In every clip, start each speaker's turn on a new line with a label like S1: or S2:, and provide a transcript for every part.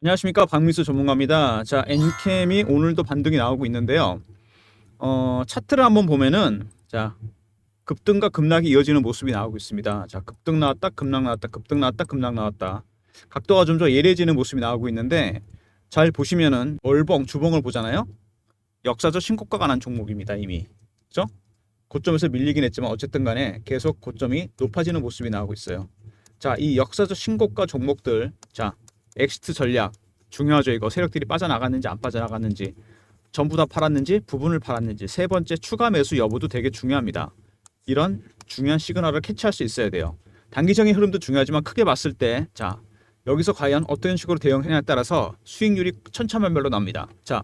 S1: 안녕하십니까, 박민수 전문가입니다. 자, 엔캠이 오늘도 반등이 나오고 있는데요. 차트를 한번 보면은 자, 급등과 급락이 이어지는 모습이 나오고 있습니다. 자, 급등 나왔다, 급락 나왔다, 급등 나왔다, 급락 나왔다. 각도가 좀 더 예리해지는 모습이 나오고 있는데, 잘 보시면은 월봉, 주봉을 보잖아요. 역사적 신고가가 난 종목입니다, 이미. 그죠? 고점에서 밀리긴 했지만 어쨌든 간에 계속 고점이 높아지는 모습이 나오고 있어요. 자, 이 역사적 신고가 종목들, 자, 엑시트 전략 중요하죠. 이거 세력들이 빠져나갔는지 안 빠져나갔는지, 전부 다 팔았는지 부분을 팔았는지, 세 번째 추가 매수 여부도 되게 중요합니다. 이런 중요한 시그널을 캐치할 수 있어야 돼요. 단기적인 흐름도 중요하지만 크게 봤을 때, 자, 여기서 과연 어떤 식으로 대응하냐에 따라서 수익률이 천차만별로 납니다. 자,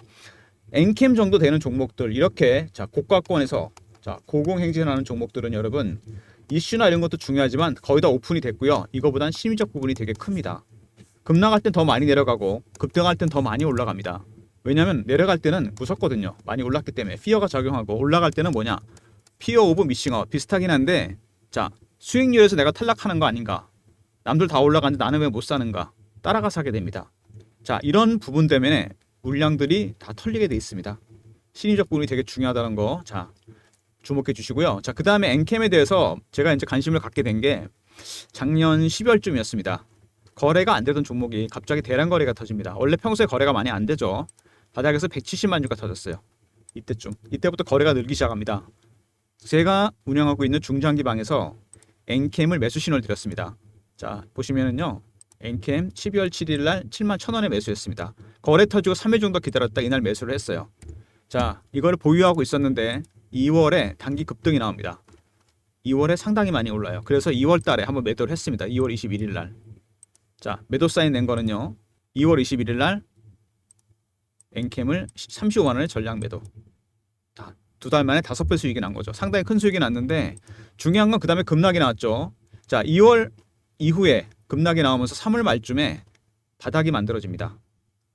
S1: 엔캠 정도 되는 종목들, 이렇게 자, 고가권에서 자, 고공행진하는 종목들은 여러분 이슈나 이런 것도 중요하지만 거의 다 오픈이 됐고요. 이거보단 심리적 부분이 되게 큽니다. 급락할 땐 더 많이 내려가고 급등할 땐 더 많이 올라갑니다. 왜냐하면 내려갈 때는 무섭거든요. 많이 올랐기 때문에 피어가 작용하고, 올라갈 때는 뭐냐, 피어 오브 미싱아웃 비슷하긴 한데, 자, 수익률에서 내가 탈락하는 거 아닌가, 남들 다 올라가는데 나는 왜 못 사는가, 따라가 사게 됩니다. 자, 이런 부분 때문에 물량들이 다 털리게 돼 있습니다. 심리적 부분이 되게 중요하다는 거, 자, 주목해 주시고요. 자, 그 다음에 엔캠에 대해서 제가 이제 관심을 갖게 된 게 작년 12월쯤이었습니다. 거래가 안 되던 종목이 갑자기 대량 거래가 터집니다. 원래 평소에 거래가 많이 안 되죠. 바닥에서 170만 주가 터졌어요. 이때쯤. 이때부터 거래가 늘기 시작합니다. 제가 운영하고 있는 중장기 방에서 엔캠을 매수 신호를 드렸습니다. 자, 보시면은요. 엔캠 12월 7일 날 7만 1,000원에 매수했습니다. 거래 터지고 3일 정도 기다렸다 이날 매수를 했어요. 자, 이거를 보유하고 있었는데 2월에 단기 급등이 나옵니다. 2월에 상당히 많이 올라요. 그래서 2월 달에 한번 매도를 했습니다. 2월 21일 날. 자, 매도 사인 낸 거는요. 2월 21일 날 엔캠을 35만 원에 전량 매도. 자, 두 달 만에 5배 수익이 난 거죠. 상당히 큰 수익이 났는데 중요한 건 그 다음에 급락이 나왔죠. 자, 2월 이후에 급락이 나오면서 3월 말쯤에 바닥이 만들어집니다.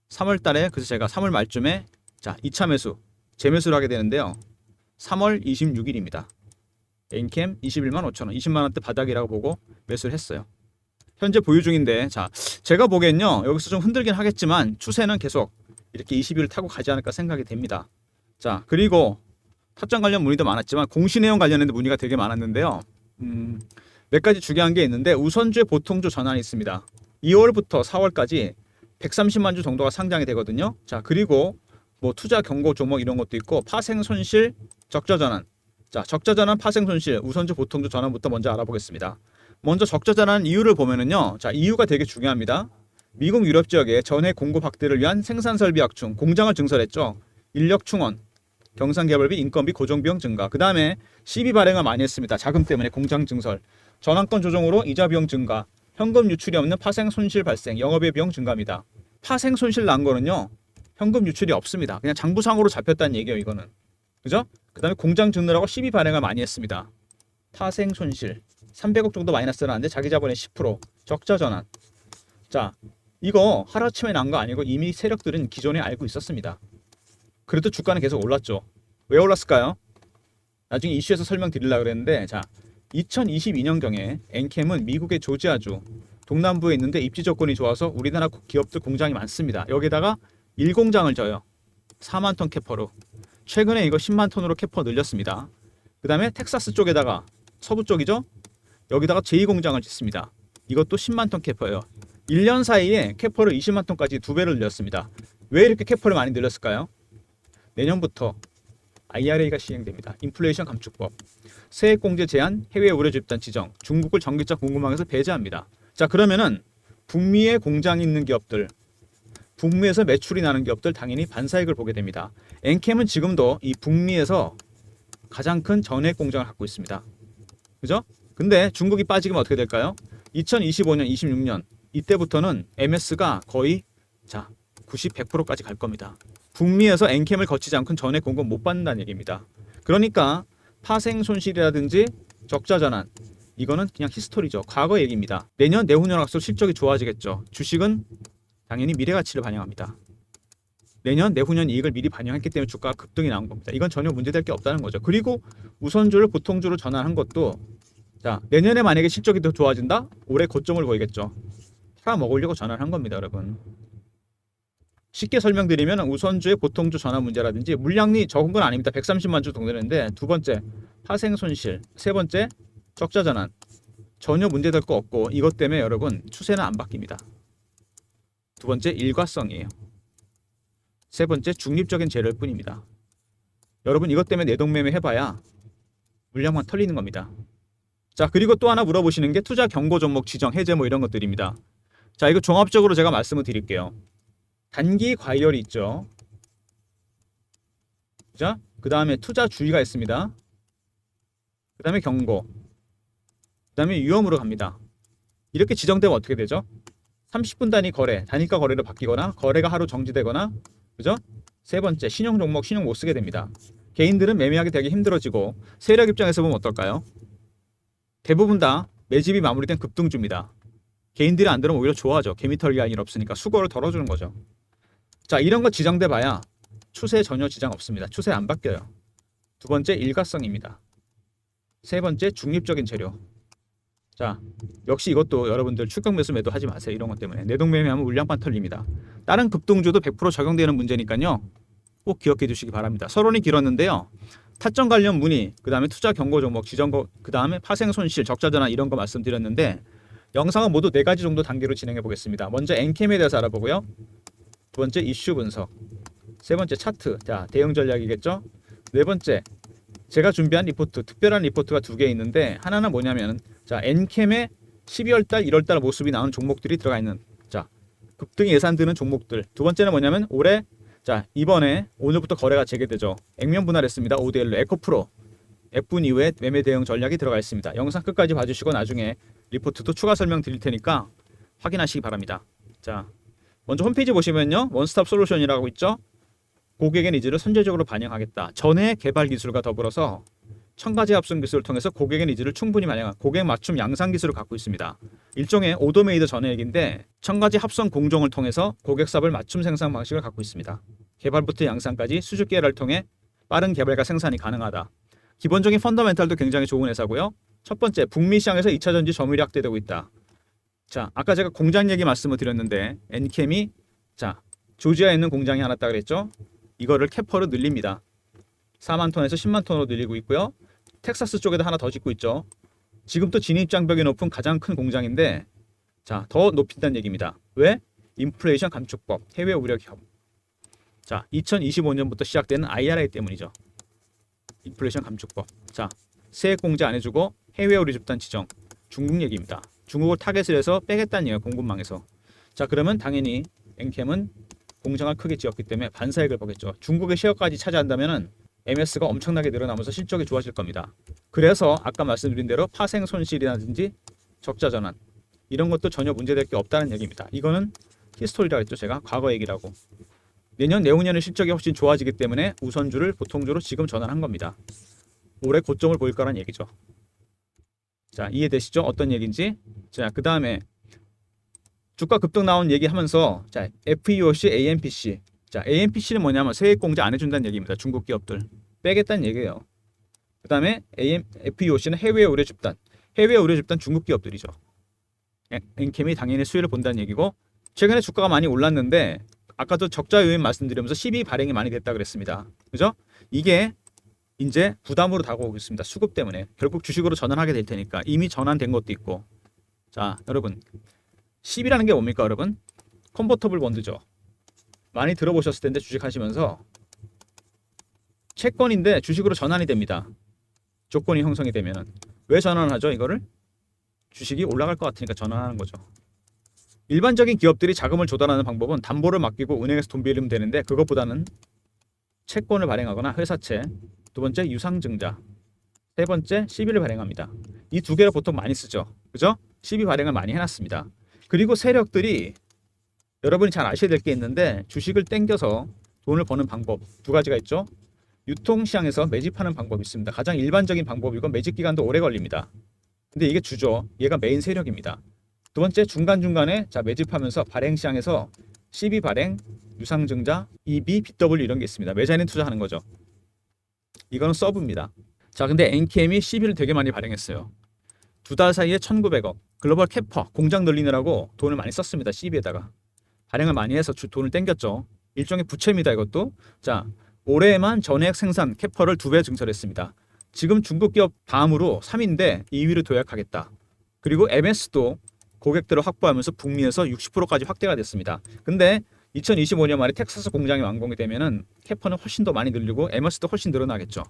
S1: 3월 달에, 그래서 제가 3월 말쯤에 자, 2차 매수, 재매수를 하게 되는데요. 3월 26일입니다. 엔캠 21만 5천 원, 20만 원대 바닥이라고 보고 매수를 했어요. 현재 보유 중인데, 자, 제가 보기엔요, 여기서 좀 흔들긴 하겠지만 추세는 계속 이렇게 20일을 타고 가지 않을까 생각이 됩니다. 자, 그리고 타점 관련 문의도 많았지만 공시 내용 관련해서 문의가 되게 많았는데요. 몇 가지 중요한 게 있는데, 우선주의 보통주 전환이 있습니다. 2월부터 4월까지 130만 주 정도가 상장이 되거든요. 자, 그리고 뭐 투자 경고 종목 이런 것도 있고, 파생 손실, 적자 전환. 자, 적자 전환, 파생 손실, 우선주 보통주 전환부터 먼저 알아보겠습니다. 먼저 적자 전환 이유를 보면은요. 자, 이유가 되게 중요합니다. 미국 유럽 지역에 전해 공급 확대를 위한 생산 설비 확충, 공장을 증설했죠. 인력 충원, 경상 개발비, 인건비, 고정 비용 증가. 그다음에 시비 발행을 많이 했습니다. 자금 때문에 공장 증설. 전환권 조정으로 이자 비용 증가. 현금 유출이 없는 파생 손실 발생, 영업의 비용 증가입니다. 파생 손실 난 거는요. 현금 유출이 없습니다. 그냥 장부상으로 잡혔다는 얘기예요, 이거는. 그죠? 그다음에 공장 증설하고 시비 발행을 많이 했습니다. 파생 손실 300억 정도 마이너스 나는데 자기 자본의 10%, 적자 전환. 자, 이거 하루아침에 난 거 아니고 이미 세력들은 기존에 알고 있었습니다. 그래도 주가는 계속 올랐죠. 왜 올랐을까요? 나중에 이슈에서 설명드리려고 그랬는데, 자, 2022년경에 엔캠은 미국의 조지아주 동남부에 있는데 입지 조건이 좋아서 우리나라 기업들 공장이 많습니다. 여기다가 1공장을 져요. 4만 톤 캐퍼로. 최근에 이거 10만 톤으로 캐퍼 늘렸습니다. 그 다음에 텍사스 쪽에다가, 서부 쪽이죠? 여기다가 제2공장을 짓습니다. 이것도 10만 톤 캐퍼예요. 1년 사이에 캐퍼를 20만 톤까지 2배를 늘렸습니다. 왜 이렇게 캐퍼를 많이 늘렸을까요? 내년부터 IRA가 시행됩니다. 인플레이션 감축법. 세액공제 제한, 해외 우려 집단 지정, 중국을 전기차 공급망에서 배제합니다. 자, 그러면은 북미에 공장이 있는 기업들, 북미에서 매출이 나는 기업들 당연히 반사익을 보게 됩니다. 엔캠은 지금도 이 북미에서 가장 큰 전해액 공장을 갖고 있습니다. 그죠? 근데 중국이 빠지면 어떻게 될까요? 2025년, 26년 이때부터는 MS가 거의 자 90, 100%까지 갈 겁니다. 북미에서 엔캠을 거치지 않고는 전액 공급 못 받는다는 얘기입니다. 그러니까 파생 손실이라든지 적자 전환, 이거는 그냥 히스토리죠. 과거 얘기입니다. 내년, 내후년 갈수록 실적이 좋아지겠죠. 주식은 당연히 미래 가치를 반영합니다. 내년, 내후년 이익을 미리 반영했기 때문에 주가가 급등이 나온 겁니다. 이건 전혀 문제될 게 없다는 거죠. 그리고 우선주를 보통주로 전환한 것도, 자, 내년에 만약에 실적이 더 좋아진다? 올해 고점을 보이겠죠. 팔아먹으려고 전환한 겁니다, 여러분. 쉽게 설명드리면 우선주의 보통주 전환 문제라든지 물량이 적은 건 아닙니다. 130만 주 정도 되는데 두 번째 파생 손실, 세 번째 적자 전환 전혀 문제될 거 없고 이것 때문에 여러분 추세는 안 바뀝니다. 두 번째 일과성이에요. 세 번째 중립적인 재료일 뿐입니다. 여러분 이것 때문에 내동매매 해봐야 물량만 털리는 겁니다. 자 그리고 또 하나 물어보시는 게 투자 경고 종목 지정 해제 뭐 이런 것들입니다. 자 이거 종합적으로 제가 말씀을 드릴게요. 단기 과열이 있죠. 자, 그 다음에 투자 주의가 있습니다. 그 다음에 경고. 그 다음에 위험으로 갑니다. 이렇게 지정되면 어떻게 되죠? 30분 단위 거래, 단일가 거래로 바뀌거나 거래가 하루 정지되거나 그죠? 세 번째 신용 종목 신용 못 쓰게 됩니다. 개인들은 매매하기 되게 힘들어지고 세력 입장에서 보면 어떨까요? 대부분 다 매집이 마무리된 급등주입니다. 개인들이 안 들으면 오히려 좋아하죠. 개미 털기 할 일 없으니까 수고를 덜어주는 거죠. 자 이런 거 지정돼 봐야 추세에 전혀 지장 없습니다. 추세 안 바뀌어요. 두 번째 일가성입니다. 세 번째 중립적인 재료. 자 역시 이것도 여러분들 출격 매수 매도 하지 마세요. 이런 것 때문에 내동매매하면 물량판 털립니다. 다른 급등주도 100% 적용되는 문제니까요. 꼭 기억해 주시기 바랍니다. 서론이 길었는데요. 타점 관련 문의, 그 다음에 투자 경고 종목 지정거, 그 다음에 파생 손실, 적자 전환 이런 거 말씀드렸는데 영상은 모두 4가지 정도 단계로 진행해 보겠습니다. 먼저 엔캠에 대해서 알아보고요. 두 번째 이슈 분석, 세 번째 차트, 자 대응 전략이겠죠. 네 번째 제가 준비한 리포트, 특별한 리포트가 2개 있는데 하나는 뭐냐면 자 엔캠의 12월달, 1월달 모습이 나오는 종목들이 들어가 있는 자 급등이 예상되는 종목들. 두 번째는 뭐냐면 올해 자 이번에 오늘부터 거래가 재개되죠. 액면 분할했습니다. 5대1로 에코프로 F분 이후에 매매 대응 전략이 들어가 있습니다. 영상 끝까지 봐주시고 나중에 리포트도 추가 설명 드릴 테니까 확인하시기 바랍니다. 자 먼저 홈페이지 보시면요. 원스톱 솔루션이라고 있죠. 고객의 니즈를 선제적으로 반영하겠다. 전해 개발 기술과 더불어서 1000가지 합성 기술을 통해서 고객의 니즈를 충분히 반영한 고객 맞춤 양산 기술을 갖고 있습니다. 일종의 오토메이드 전해액인데 1000가지 합성 공정을 통해서 고객 사업을 맞춤 생산 방식을 갖고 있습니다. 개발부터 양산까지 수주 계열을 통해 빠른 개발과 생산이 가능하다. 기본적인 펀더멘탈도 굉장히 좋은 회사고요. 첫 번째, 북미 시장에서 2차 전지 점유율이 확대되고 있다. 자, 아까 제가 공장 얘기 말씀을 드렸는데 엔캠이 자 조지아에 있는 공장이 하나 있다 그랬죠. 이거를 캐퍼로 늘립니다. 4만 톤에서 10만 톤으로 늘리고 있고요. 텍사스 쪽에도 하나 더 짓고 있죠. 지금도 진입 장벽이 높은 가장 큰 공장인데 자, 더 높인다는 얘기입니다. 왜? 인플레이션 감축법, 해외 우려 기업. 자, 2025년부터 시작되는 IRA 때문이죠. 인플레이션 감축법. 자, 세액 공제 안 해주고 해외 우려 집단 지정. 중국 얘기입니다. 중국을 타겟을 해서 빼겠다는 얘기예요. 공급망에서. 자, 그러면 당연히 엔캠은 공장을 크게 지었기 때문에 반사익을 보겠죠. 중국의 셰어까지 차지한다면은 MS가 엄청나게 늘어나면서 실적이 좋아질 겁니다. 그래서 아까 말씀드린 대로 파생 손실이라든지 적자 전환 이런 것도 전혀 문제될 게 없다는 얘기입니다. 이거는 히스토리라고 했죠. 제가 과거 얘기라고. 내년 내후년의 실적이 훨씬 좋아지기 때문에 우선주를 보통주로 지금 전환한 겁니다. 올해 고점을 보일 거란 얘기죠. 자, 이해되시죠? 어떤 얘기인지. 자, 그 다음에 주가 급등 나온 얘기하면서 자, FEOC, AMPC. 자, AMPC는 뭐냐면 세액 공제 안 해준다는 얘기입니다. 중국 기업들 빼겠다는 얘기예요. 그 다음에 FEOC는 해외 의뢰 집단. 해외 의뢰 집단 중국 기업들이죠. 엔캠이 당연히 수혜를 본다는 얘기고 최근에 주가가 많이 올랐는데 아까도 적자 요인 말씀드리면서 12 발행이 많이 됐다 그랬습니다. 그죠? 이게 이제 부담으로 다가오고 있습니다. 수급 때문에 결국 주식으로 전환하게 될 테니까 이미 전환된 것도 있고. 자, 여러분 10이라는 게 뭡니까 여러분? 컨버터블 본드죠. 많이 들어보셨을 텐데 주식 하시면서 채권인데 주식으로 전환이 됩니다. 조건이 형성이 되면은 왜 전환을 하죠? 이거를 주식이 올라갈 것 같으니까 전환하는 거죠. 일반적인 기업들이 자금을 조달하는 방법은 담보를 맡기고 은행에서 돈 빌리면 되는데 그것보다는 채권을 발행하거나 회사채, 두 번째 유상증자, 세 번째 시비를 발행합니다. 이 두 개를 보통 많이 쓰죠. 그죠? 시비 발행을 많이 해놨습니다. 그리고 세력들이 여러분이 잘 아셔야 될 게 있는데 주식을 땡겨서 돈을 버는 방법 2가지가 있죠. 유통시장에서 매집하는 방법이 있습니다. 가장 일반적인 방법이고 매집 기간도 오래 걸립니다. 근데 이게 주죠. 얘가 메인 세력입니다. 두 번째 중간중간에 자 매집하면서 발행시장에서 CB 발행, 유상증자, EB, BW 이런 게 있습니다. 매자인 투자하는 거죠. 이거는 서브입니다. 자 근데 NKM이 CB를 되게 많이 발행했어요. 2달 사이에 1900억. 글로벌 캐퍼 공장 늘리느라고 돈을 많이 썼습니다. CB에다가 발행을 많이 해서 돈을 땡겼죠. 일종의 부채입니다. 이것도. 자, 올해만 전액 생산 캐퍼를 2배 증설했습니다. 지금 중국 기업 다음으로 3위인데 2위를 도약하겠다. 그리고 MS도 고객들을 확보하면서 북미에서 60%까지 확대가 됐습니다. 근데 2025년 말에 텍사스 공장이 완공이 되면은 캐퍼는 훨씬 더 많이 늘리고 MS도 훨씬 늘어나겠죠.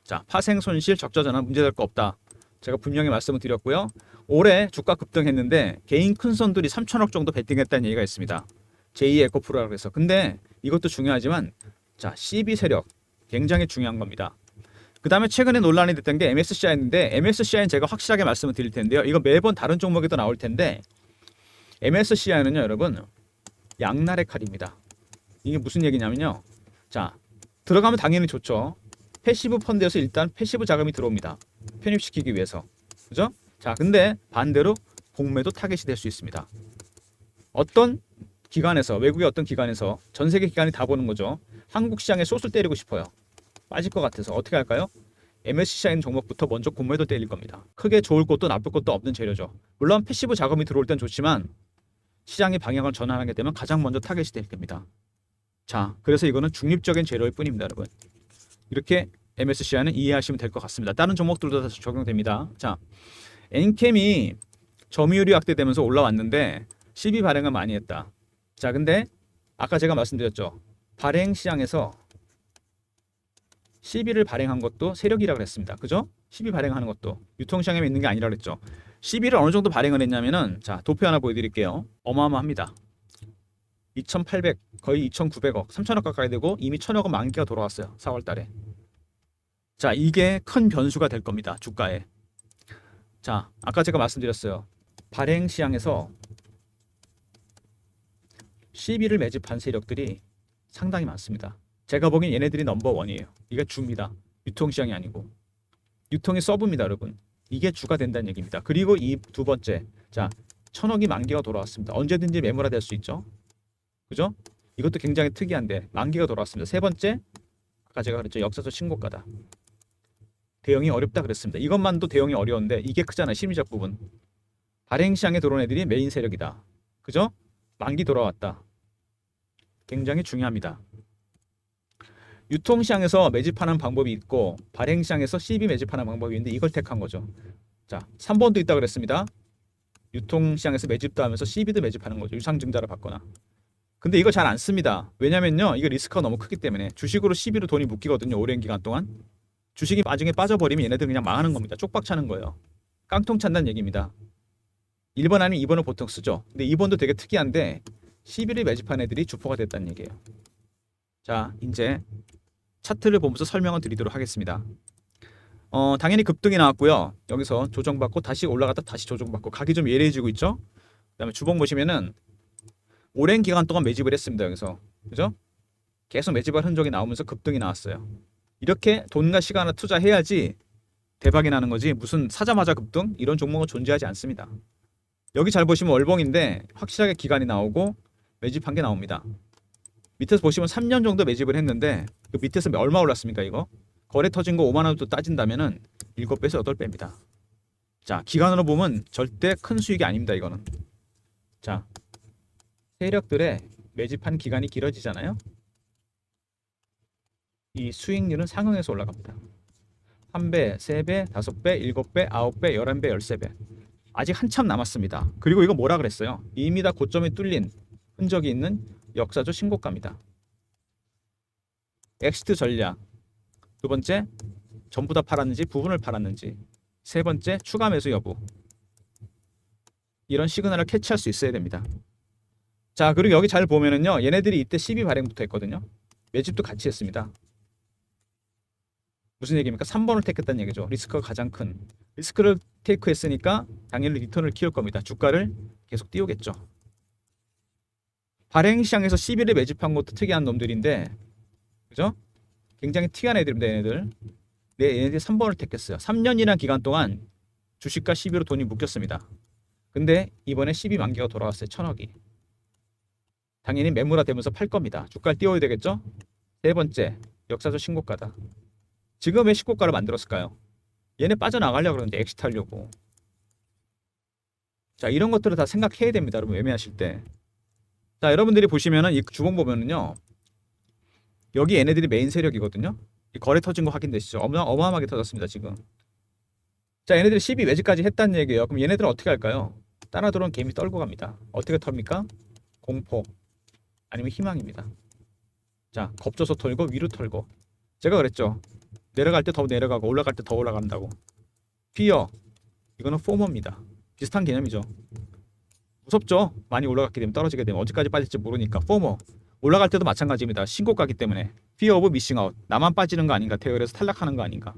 S1: 자, 파생 손실 적자 전환 문제될 거 없다. 제가 분명히 말씀을 드렸고요. 올해 주가 급등했는데 개인 큰 손들이 3천억 정도 베팅했다는 얘기가 있습니다. 제2 에코프로라고 해서. 근데 이것도 중요하지만 자, CB 세력 굉장히 중요한 겁니다. 그 다음에 최근에 논란이 됐던 게 MSCI인데 MSCI는 제가 확실하게 말씀을 드릴 텐데요. 이거 매번 다른 종목에도 나올 텐데 MSCI는요, 여러분 양날의 칼입니다. 이게 무슨 얘기냐면요. 자, 들어가면 당연히 좋죠. 패시브 펀드에서 일단 패시브 자금이 들어옵니다. 편입시키기 위해서. 그죠? 자, 근데 반대로 공매도 타겟이 될 수 있습니다. 어떤 기관에서, 외국의 어떤 기관에서, 전 세계 기관이 다 보는 거죠. 한국 시장에 숏을 때리고 싶어요. 빠질 것 같아서 어떻게 할까요? MSCI 종목부터 먼저 공매도 때릴 겁니다. 크게 좋을 것도 나쁠 것도 없는 재료죠. 물론 패시브 자금이 들어올 땐 좋지만 시장의 방향을 전환하게 되면 가장 먼저 타겟이 될 겁니다. 자, 그래서 이거는 중립적인 재료일 뿐입니다, 여러분. 이렇게 MSCI는 이해하시면 될 것 같습니다. 다른 종목들도 다 적용됩니다. 자, 엔캠이 점유율이 확대되면서 올라왔는데 시비 발행을 많이 했다. 자, 근데 아까 제가 말씀드렸죠. 발행 시장에서 시비를 발행한 것도 세력이라고 했습니다. 그죠? 시비 발행하는 것도 유통시장에 있는 게 아니라 그랬죠. 시비를 어느 정도 발행을 했냐면은 자, 도표 하나 보여드릴게요. 어마어마합니다. 2,800 거의 2,900억 3,000억 가까이 되고 이미 1,000억은 만기가 돌아왔어요. 4월 달에. 자, 이게 큰 변수가 될 겁니다. 주가에. 자, 아까 제가 말씀드렸어요. 발행 시장에서 시비를 매집한 세력들이 상당히 많습니다. 제가 보기엔 얘네들이 넘버원이에요. 이게 주입니다. 유통시장이 아니고. 유통이 서브입니다, 여러분. 이게 주가 된다는 얘기입니다. 그리고 이 두 번째. 자, 1,000억이 만기가 돌아왔습니다. 언제든지 매물화 될 수 있죠. 그죠? 이것도 굉장히 특이한데 만기가 돌아왔습니다. 세 번째, 아까 제가 그랬죠. 역사적 신고가다. 대응이 어렵다 그랬습니다. 이것만도 대응이 어려운데 이게 크잖아요. 심리적 부분. 발행 시장에 들어온 애들이 메인 세력이다. 그죠? 만기 돌아왔다. 굉장히 중요합니다. 유통시장에서 매집하는 방법이 있고 발행시장에서 CB 매집하는 방법이 있는데 이걸 택한 거죠. 자, 3번도 있다고 그랬습니다. 유통시장에서 매집도 하면서 CB도 매집하는 거죠. 유상증자를 받거나. 근데 이거 잘 안 씁니다. 왜냐면요, 이거 리스크가 너무 크기 때문에. 주식으로 CB로 돈이 묶이거든요. 오랜 기간 동안. 주식이 나중에 빠져버리면 얘네들 그냥 망하는 겁니다. 쪽박 차는 거예요. 깡통 찬다는 얘기입니다. 1번 아니면 2번을 보통 쓰죠. 근데 2번도 되게 특이한데 CB를 매집한 애들이 주포가 됐다는 얘기예요. 자, 이제 차트를 보면서 설명을 드리도록 하겠습니다. 당연히 급등이 나왔고요. 여기서 조정받고 다시 올라갔다 다시 조정받고 각이 좀 예리해지고 있죠. 그다음에 주봉 보시면은 오랜 기간 동안 매집을 했습니다. 여기서. 그죠? 계속 매집할 흔적이 나오면서 급등이 나왔어요. 이렇게 돈과 시간을 투자해야지 대박이 나는 거지 무슨 사자마자 급등 이런 종목은 존재하지 않습니다. 여기 잘 보시면 월봉인데 확실하게 기간이 나오고 매집한 게 나옵니다. 밑에서 보시면 3년 정도 매집을 했는데 그 밑에서 얼마 올랐습니까? 이거 거래 터진 거 5만 원도 따진다면은 7배에서 8배입니다. 자, 기간으로 보면 절대 큰 수익이 아닙니다. 이거는. 자, 세력들의 매집한 기간이 길어지잖아요. 이 수익률은 상응해서 올라갑니다. 1배, 3배, 5배, 7배, 9배, 11배, 13배. 아직 한참 남았습니다. 그리고 이거 뭐라 그랬어요? 이미 다 고점이 뚫린 흔적이 있는 역사적 신고가입니다. 엑시트 전략. 두 번째, 전부 다 팔았는지 부분을 팔았는지. 세 번째, 추가 매수 여부. 이런 시그널을 캐치할 수 있어야 됩니다. 자, 그리고 여기 잘 보면은요, 얘네들이 이때 12 발행부터 했거든요. 매집도 같이 했습니다. 무슨 얘기입니까? 3번을 택했다는 얘기죠. 리스크가 가장 큰. 리스크를 테이크했으니까 당연히 리턴을 키울 겁니다. 주가를 계속 띄우겠죠. 발행 시장에서 11에 매집한 것도 특이한 놈들인데, 그죠? 굉장히 특이한 애들입니다. 얘네들. 네, 얘네들이 3번을 택했어요. 3년이라는 기간 동안 주식과 12로 돈이 묶였습니다. 근데 이번에 12 만기가 돌아왔어요. 1,000억이. 당연히 매물화 되면서 팔 겁니다. 주가를 띄워야 되겠죠? 세 번째, 역사적 신고가다. 지금 왜 신고가를 만들었을까요? 얘네 빠져나가려고 그러는데 엑시트 하려고. 자, 이런 것들을 다 생각해야 됩니다. 여러분 매매하실 때. 자, 여러분들이 보시면은 이 주봉 보면은요. 여기 얘네들이 메인 세력이거든요. 이 거래 터진 거 확인되시죠? 어마어마하게 터졌습니다 지금. 자, 얘네들이 12 매집까지 했다는 얘기예요. 그럼 얘네들은 어떻게 할까요? 따라 들어온 개미 떨고 갑니다. 어떻게 털입니까? 공포 아니면 희망입니다. 자, 겁줘서 털고 위로 털고. 제가 그랬죠. 내려갈 때 더 내려가고 올라갈 때 더 올라간다고. 피어 이거는 포머입니다. 비슷한 개념이죠. 무섭죠? 많이 올라갔게 되면 떨어지게 되면 어디까지 빠질지 모르니까. 포머 올라갈 때도 마찬가지입니다. 신고가기 때문에 피어 오브 미싱 아웃. 나만 빠지는 거 아닌가, 대열에서 탈락하는 거 아닌가.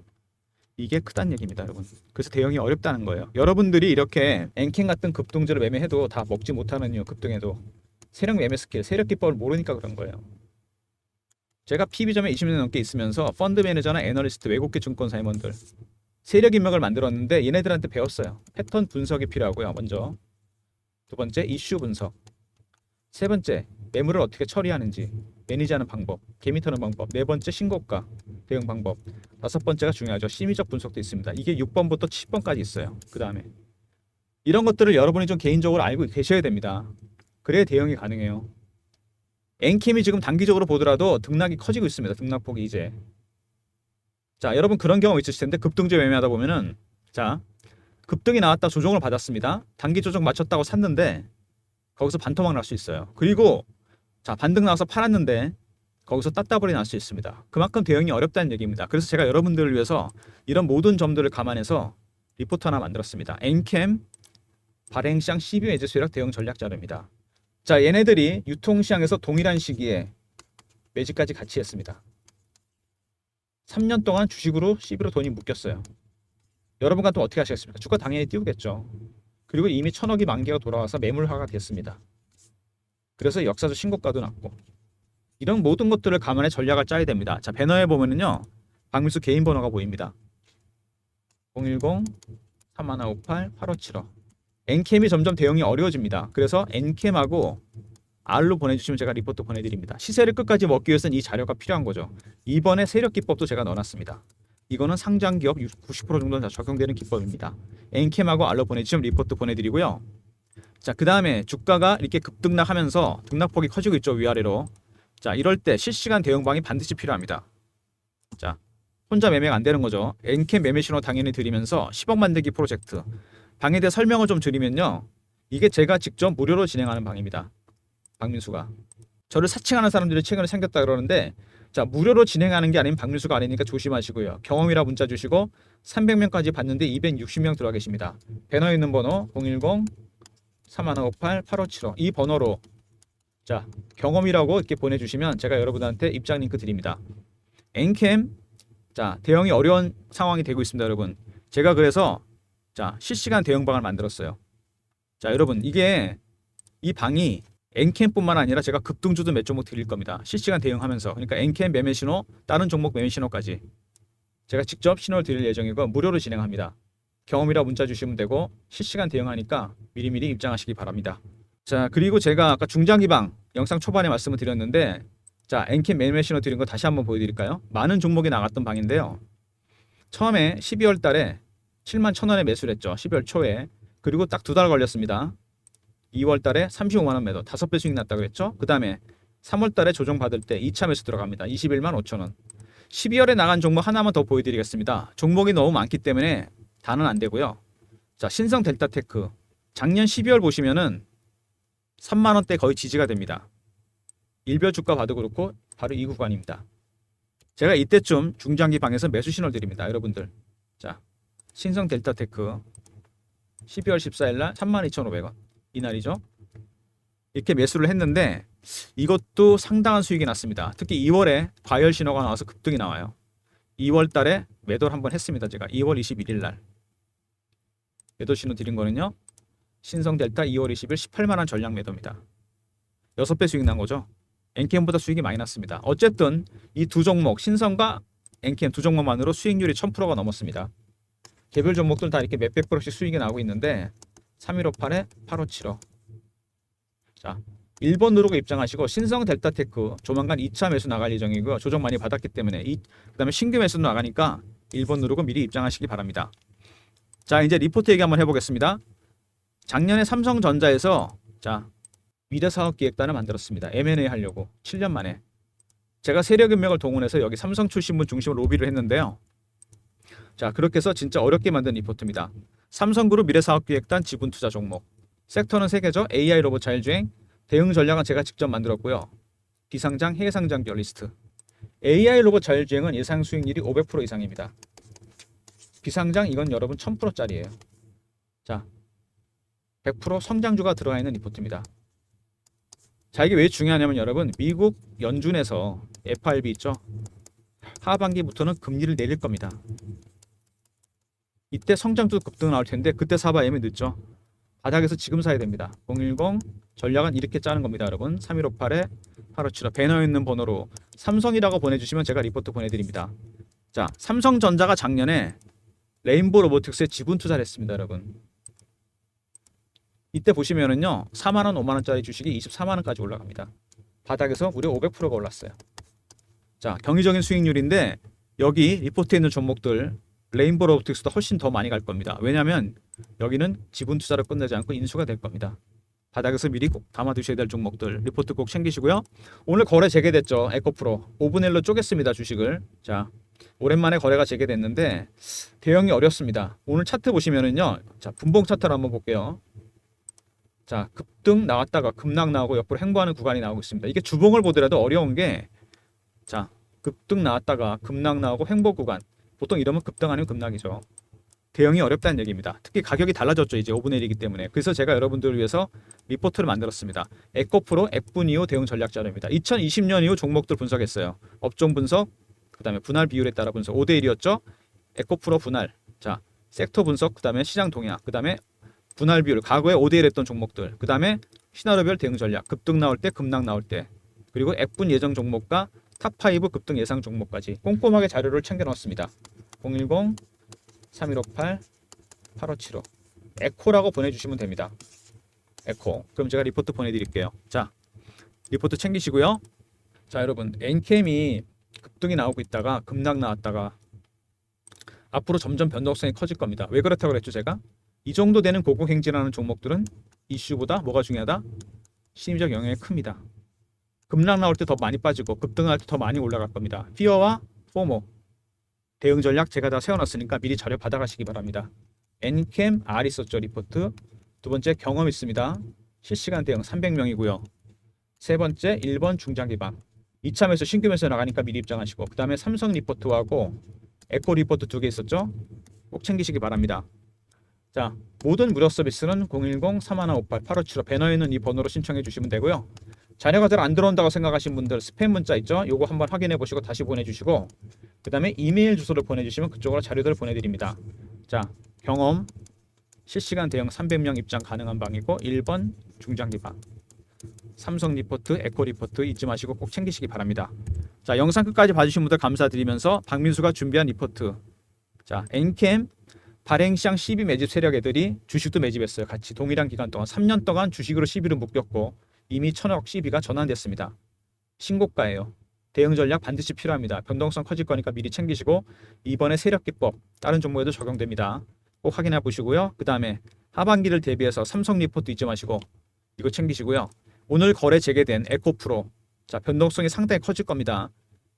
S1: 이게 크다는 얘기입니다 여러분. 그래서 대응이 어렵다는 거예요. 여러분들이 이렇게 엔캔 같은 급등주를 매매해도 다 먹지 못하는 이유, 급등해도 세력 매매 스킬, 세력 기법을 모르니까 그런 거예요. 제가 PB점에 20년 넘게 있으면서 펀드 매니저나 애널리스트, 외국계 증권사 임원들 세력 인맥을 만들었는데 얘네들한테 배웠어요. 패턴 분석이 필요하고요. 먼저 두 번째 이슈 분석, 세 번째 매물을 어떻게 처리하는지 매니지하는 방법, 개미 터는 방법, 네 번째 신고가 대응 방법, 다섯 번째가 중요하죠. 심리적 분석도 있습니다. 이게 6번부터 10번까지 있어요. 그 다음에 이런 것들을 여러분이 좀 개인적으로 알고 계셔야 됩니다. 그래야 대응이 가능해요. 엔캠이 지금 단기적으로 보더라도 등락이 커지고 있습니다. 등락폭이 이제. 자, 여러분 그런 경험 있으실 텐데 급등주 매매하다 보면은 자, 급등이 나왔다 조정을 받았습니다. 단기 조정 맞췄다고 샀는데 거기서 반토막 날 수 있어요. 그리고 자, 반등 나와서 팔았는데 거기서 따따블이 날 수 있습니다. 그만큼 대응이 어렵다는 얘기입니다. 그래서 제가 여러분들을 위해서 이런 모든 점들을 감안해서 리포트 하나 만들었습니다. 엔캠 발행시장 12 매집 세력 대응 전략 자료입니다. 자, 얘네들이 유통시장에서 동일한 시기에 매집까지 같이 했습니다. 3년 동안 주식으로 12로 돈이 묶였어요. 여러분 같으면 어떻게 하시겠습니까? 주가 당연히 띄우겠죠. 그리고 이미 1000억이 만개가 돌아와서 매물화가 됐습니다. 그래서 역사적 신고가도 났고 이런 모든 것들을 감안해 전략을 짜야 됩니다. 자, 배너에 보면은요 박민수 개인 번호가 보입니다. 010-3158-8575. 엔캠이 점점 대응이 어려워집니다. 그래서 엔캠하고 R로 보내주시면 제가 리포트 보내드립니다. 시세를 끝까지 먹기 위해서는 이 자료가 필요한 거죠. 이번에 세력 기법도 제가 넣어놨습니다. 이거는 상장 기업 90% 정도는 다 적용되는 기법입니다. 엔캠하고 R로 보내주시면 리포트 보내드리고요. 자, 그 다음에 주가가 이렇게 급등락하면서 등락폭이 커지고 있죠. 위아래로. 자, 이럴 때 실시간 대응방이 반드시 필요합니다. 자, 혼자 매매가 안 되는 거죠. 엔캠 매매 신호 당연히 드리면서 10억 만들기 프로젝트 방에 대해 설명을 좀 드리면요. 이게 제가 직접 무료로 진행하는 방입니다. 박민수가. 저를 사칭하는 사람들이 최근에 생겼다 그러는데 자, 무료로 진행하는 게 아닌 박민수가 아니니까 조심하시고요. 경험이라 문자 주시고 300명까지 받는데 260명 들어와 계십니다. 배너에 있는 번호 010-3158-8575 이 번호로 자, 경험이라고 이렇게 보내주시면 제가 여러분한테 입장 링크 드립니다. 엔캠 자, 대응이 어려운 상황이 되고 있습니다. 여러분. 제가 그래서 자, 실시간 대응방을 만들었어요. 자, 여러분 이게 이 방이 엔캠뿐만 아니라 제가 급등주도 몇 종목 드릴 겁니다. 실시간 대응하면서. 그러니까 엔캠 매매 신호, 다른 종목 매매 신호까지 제가 직접 신호를 드릴 예정이고 무료로 진행합니다. 경험이라 문자 주시면 되고 실시간 대응하니까 미리미리 입장하시기 바랍니다. 자, 그리고 제가 아까 중장기방 영상 초반에 말씀을 드렸는데 자, 엔캠 매매 신호 드린 거 다시 한번 보여드릴까요? 많은 종목이 나갔던 방인데요. 처음에 12월 달에 71,000원에 매수를 했죠. 12월 초에. 그리고 딱 2달 걸렸습니다. 2월 달에 35만 원 매도 5배 수익 났다고 그랬죠. 그 다음에 3월 달에 조정 받을 때 2차 매수 들어갑니다. 21만 5천원. 12월에 나간 종목 하나만 더 보여드리겠습니다. 종목이 너무 많기 때문에 다는 안 되고요. 자, 신성 델타테크 작년 12월 보시면은 3만 원대 거의 지지가 됩니다. 일별 주가 봐도 그렇고 바로 이 구간입니다. 제가 이때쯤 중장기 방에서 매수 신호를 드립니다. 여러분들. 자, 신성 델타테크 12월 14일 날 32,500원. 이날이죠. 이렇게 매수를 했는데 이것도 상당한 수익이 났습니다. 특히 2월에 과열 신호가 나와서 급등이 나와요. 2월 달에 매도를 한번 했습니다. 제가 2월 21일 날 매도 신호 드린 거는요. 신성 델타 2월 20일 18만 원 전량 매도입니다. 6배 수익 난 거죠. 엔캠보다 수익이 많이 났습니다. 어쨌든 이 두 종목 신성과 엔캠 두 종목만으로 수익률이 1000%가 넘었습니다. 개별 종목들은 다 이렇게 몇백 프로씩 수익이 나고 있는데 3158에 8575. 자, 1번 누르고 입장하시고 신성 델타테크 조만간 2차 매수 나갈 예정이고요. 조정 많이 받았기 때문에 그다음에 신규 매수도 나가니까 1번 누르고 미리 입장하시기 바랍니다. 자, 이제 리포트 얘기 한번 해보겠습니다. 작년에 삼성전자에서 자, 미래사업기획단을 만들었습니다. M&A 하려고 7년 만에. 제가 세력 인맥을 동원해서 여기 삼성 출신분 중심으로 로비를 했는데요. 자, 그렇게 해서 진짜 어렵게 만든 리포트입니다. 삼성그룹 미래사업기획단 지분투자 종목. 섹터는 3개죠. AI 로봇 자율주행. 대응 전략은 제가 직접 만들었고요. 비상장, 해상장별 리스트. AI 로봇 자율주행은 예상 수익률이 500% 이상입니다. 비상장 이건 여러분 1000%짜리예요. 자, 100% 성장주가 들어가 있는 리포트입니다. 자, 이게 왜 중요하냐면 여러분, 미국 연준에서 FRB 있죠. 하반기부터는 금리를 내릴 겁니다. 이때 성장주 급등 나올 텐데 그때 사봐 예매 늦죠. 바닥에서 지금 사야 됩니다. 010 전략은 이렇게 짜는 겁니다. 여러분 3158에 8575 배너에 있는 번호로 삼성이라고 보내주시면 제가 리포트 보내드립니다. 자, 삼성전자가 작년에 레인보우 로보틱스에 지분 투자를 했습니다. 여러분 이때 보시면은요 4만원 5만원짜리 주식이 24만원까지 올라갑니다. 바닥에서 무려 500%가 올랐어요. 자, 경이적인 수익률인데 여기 리포트에 있는 종목들 레인보우 로보틱스도 훨씬 더 많이 갈 겁니다. 왜냐하면 여기는 지분 투자를 끝내지 않고 인수가 될 겁니다. 바닥에서 미리 꼭 담아두셔야 될 종목들 리포트 꼭 챙기시고요. 오늘 거래 재개됐죠. 에코프로 5분의 1로 쪼갰습니다. 주식을. 자, 오랜만에 거래가 재개됐는데 대응이 어렵습니다. 오늘 차트 보시면은요. 자, 분봉 차트를 한번 볼게요. 자, 급등 나왔다가 급락 나오고 옆으로 횡보하는 구간이 나오고 있습니다. 이게 주봉을 보더라도 어려운 게 자, 급등 나왔다가 급락 나오고 횡보 구간. 보통 이러면 급등 아니면 급락이죠. 대응이 어렵다는 얘기입니다. 특히 가격이 달라졌죠. 이제 5분의 1이기 때문에. 그래서 제가 여러분들을 위해서 리포트를 만들었습니다. 에코프로 F분 이후 대응 전략 자료입니다. 2020년 이후 종목들 분석했어요. 업종 분석, 그 다음에 분할 비율에 따라 분석. 5대 1이었죠. 에코프로 분할. 자, 섹터 분석, 그 다음에 시장 동향, 그 다음에 분할 비율. 과거에 5대 1 했던 종목들. 그 다음에 시나리오별 대응 전략. 급등 나올 때, 급락 나올 때. 그리고 F분 예정 종목과 탑5 급등 예상 종목까지 꼼꼼하게 자료를 챙겨 넣었습니다. 010 3158 8575 에코라고 보내주시면 됩니다. 에코. 그럼 제가 리포트 보내드릴게요. 자, 리포트 챙기시고요. 자, 여러분 엔캠이 급등이 나오고 있다가 급락 나왔다가 앞으로 점점 변동성이 커질 겁니다. 왜 그렇다고 그랬죠? 제가 이 정도 되는 고공행진하는 종목들은 이슈보다 뭐가 중요하다? 심리적 영향이 큽니다. 급락 나올 때 더 많이 빠지고 급등할 때 더 많이 올라갈 겁니다. 피어와 포모 대응 전략 제가 다 세워놨으니까 미리 자료 받아가시기 바랍니다. 엔캠 R 있었죠. 리포트. 두 번째 경험 있습니다. 실시간 대응 300명이고요. 세 번째 1번 중장기방. 이참에서 신규 매수 나가니까 미리 입장하시고 그 다음에 삼성 리포트하고 에코 리포트 2개 있었죠. 꼭 챙기시기 바랍니다. 자, 모든 무료 서비스는 010-3158-8575 배너에 있는 이 번호로 신청해 주시면 되고요. 자료가 잘 안 들어온다고 생각하신 분들 스팸 문자 있죠? 요거 한번 확인해 보시고 다시 보내주시고 그 다음에 이메일 주소를 보내주시면 그쪽으로 자료들을 보내드립니다. 자, 경험 실시간 대응 300명 입장 가능한 방이고 1번 중장기방 삼성 리포트, 에코 리포트 잊지 마시고 꼭 챙기시기 바랍니다. 자, 영상 끝까지 봐주신 분들 감사드리면서 박민수가 준비한 리포트. 자, 엔캠 발행시장 12 매집 세력 애들이 주식도 매집했어요. 같이 동일한 기간 동안 3년 동안 주식으로 12를 묶였고 이미 1000억 12가 전환됐습니다. 신고가예요. 대응 전략 반드시 필요합니다. 변동성 커질 거니까 미리 챙기시고 이번에 세력 기법 다른 종목에도 적용됩니다. 꼭 확인해 보시고요. 그 다음에 하반기를 대비해서 삼성 리포트 잊지 마시고 이거 챙기시고요. 오늘 거래 재개된 에코프로 자, 변동성이 상당히 커질 겁니다.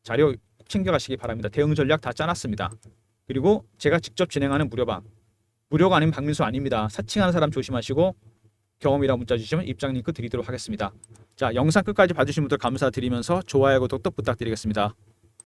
S1: 자료 꼭 챙겨가시기 바랍니다. 대응 전략 다 짜놨습니다. 그리고 제가 직접 진행하는 무료방 무료가 아니면 박민수 아닙니다. 사칭하는 사람 조심하시고 경험이라 문자 주시면 입장 링크 드리도록 하겠습니다. 자, 영상 끝까지 봐주신 분들 감사드리면서 좋아요, 구독도 부탁드리겠습니다.